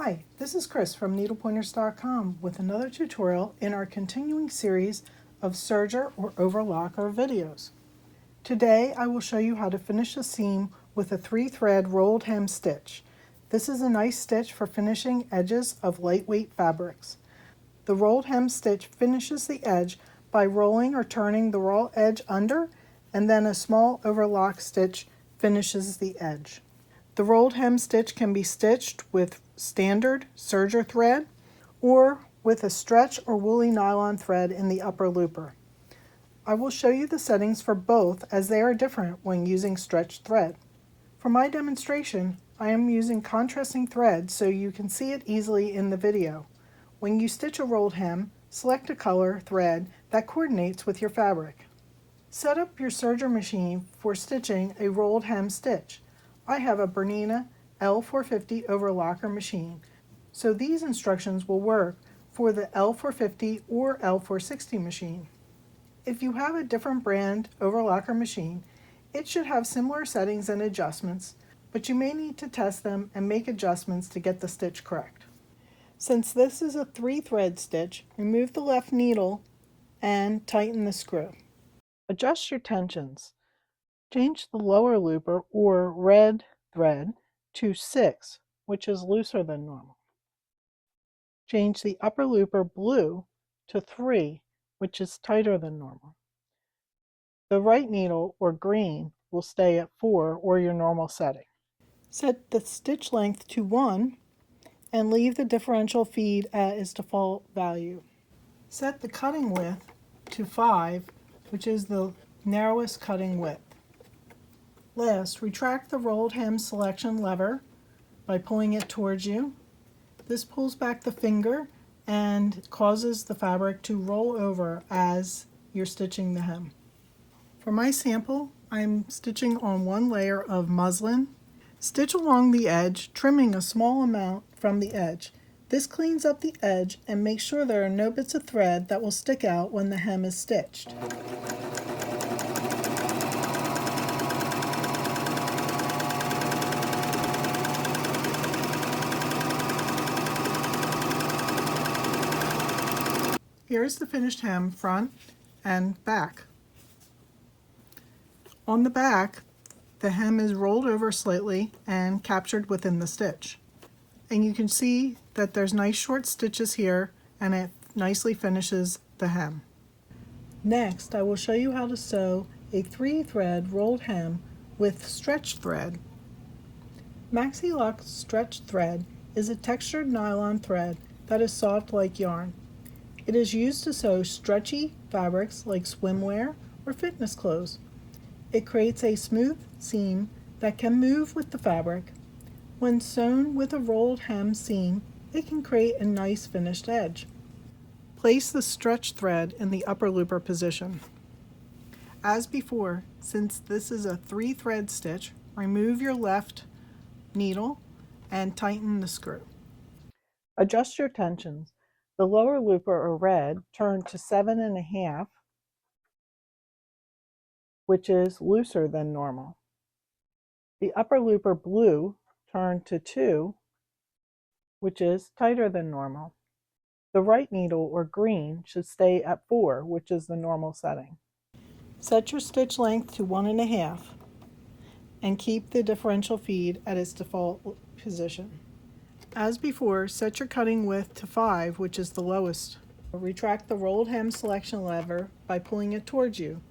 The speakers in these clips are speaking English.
Hi, this is Chris from needlepointers.com with another tutorial in our continuing series of serger or overlocker videos. Today I will show you how to finish a seam with a 3-thread rolled hem stitch. This is a nice stitch for finishing edges of lightweight fabrics. The rolled hem stitch finishes the edge by rolling or turning the raw edge under, and then a small overlock stitch finishes the edge. The rolled hem stitch can be stitched with standard serger thread or with a stretch or woolly nylon thread in the upper looper. I will show you the settings for both as they are different when using stretched thread. For my demonstration, I am using contrasting thread so you can see it easily in the video. When you stitch a rolled hem, select a color thread that coordinates with your fabric. Set up your serger machine for stitching a rolled hem stitch. I have a Bernina L450 overlocker machine, so these instructions will work for the L450 or L460 machine. If you have a different brand overlocker machine, it should have similar settings and adjustments, but you may need to test them and make adjustments to get the stitch correct. Since this is a 3-thread stitch, remove the left needle and tighten the screw. Adjust your tensions. Change the lower looper or red thread to 6, which is looser than normal. Change the upper looper blue to 3, which is tighter than normal. The right needle or green will stay at 4 or your normal setting. Set the stitch length to 1 and leave the differential feed at its default value. Set the cutting width to 5, which is the narrowest cutting width. Last, retract the rolled hem selection lever by pulling it towards you. This pulls back the finger and causes the fabric to roll over as you're stitching the hem. For my sample, I'm stitching on 1 layer of muslin. Stitch along the edge, trimming a small amount from the edge. This cleans up the edge and makes sure there are no bits of thread that will stick out when the hem is stitched. Here's the finished hem front and back. On the back, the hem is rolled over slightly and captured within the stitch. And you can see that there's nice short stitches here and it nicely finishes the hem. Next, I will show you how to sew a 3-thread rolled hem with stretch thread. Maxi Lock stretch thread is a textured nylon thread that is soft like yarn. It is used to sew stretchy fabrics like swimwear or fitness clothes. It creates a smooth seam that can move with the fabric. When sewn with a rolled hem seam, it can create a nice finished edge. Place the stretch thread in the upper looper position. As before, since this is a 3-thread stitch, remove your left needle and tighten the screw. Adjust your tensions. The lower looper or red turn to 7.5, which is looser than normal. The upper looper blue turn to 2, which is tighter than normal. The right needle or green should stay at 4, which is the normal setting. Set your stitch length to 1.5 and keep the differential feed at its default position. As before, set your cutting width to 5, which is the lowest. Retract the rolled hem selection lever by pulling it towards you.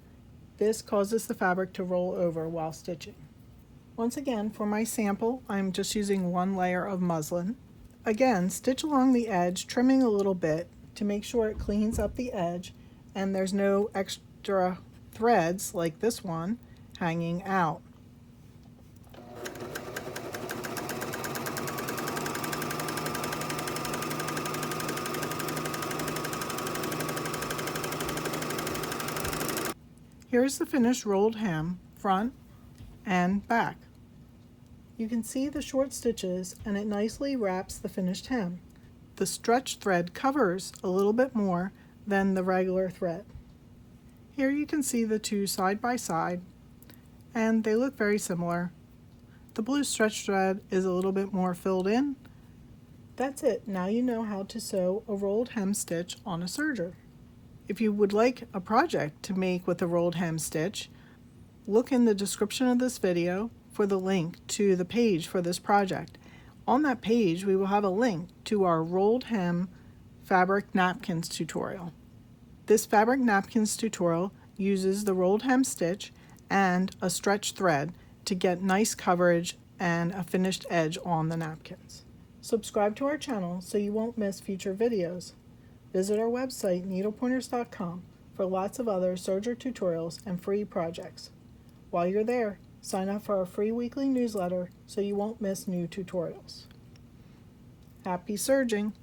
This causes the fabric to roll over while stitching. Once again, for my sample, I'm just using 1 layer of muslin. Again, stitch along the edge, trimming a little bit to make sure it cleans up the edge and there's no extra threads like this one hanging out. Here's the finished rolled hem, front and back. You can see the short stitches and it nicely wraps the finished hem. The stretch thread covers a little bit more than the regular thread. Here you can see the two side by side and they look very similar. The blue stretch thread is a little bit more filled in That's it. Now you know how to sew a rolled hem stitch on a serger. If you would like a project to make with a rolled hem stitch, look in the description of this video for the link to the page for this project. On that page, we will have a link to our rolled hem fabric napkins tutorial. This fabric napkins tutorial uses the rolled hem stitch and a stretch thread to get nice coverage and a finished edge on the napkins. Subscribe to our channel so you won't miss future videos. Visit our website, needlepointers.com, for lots of other serger tutorials and free projects. While you're there, sign up for our free weekly newsletter so you won't miss new tutorials. Happy serging!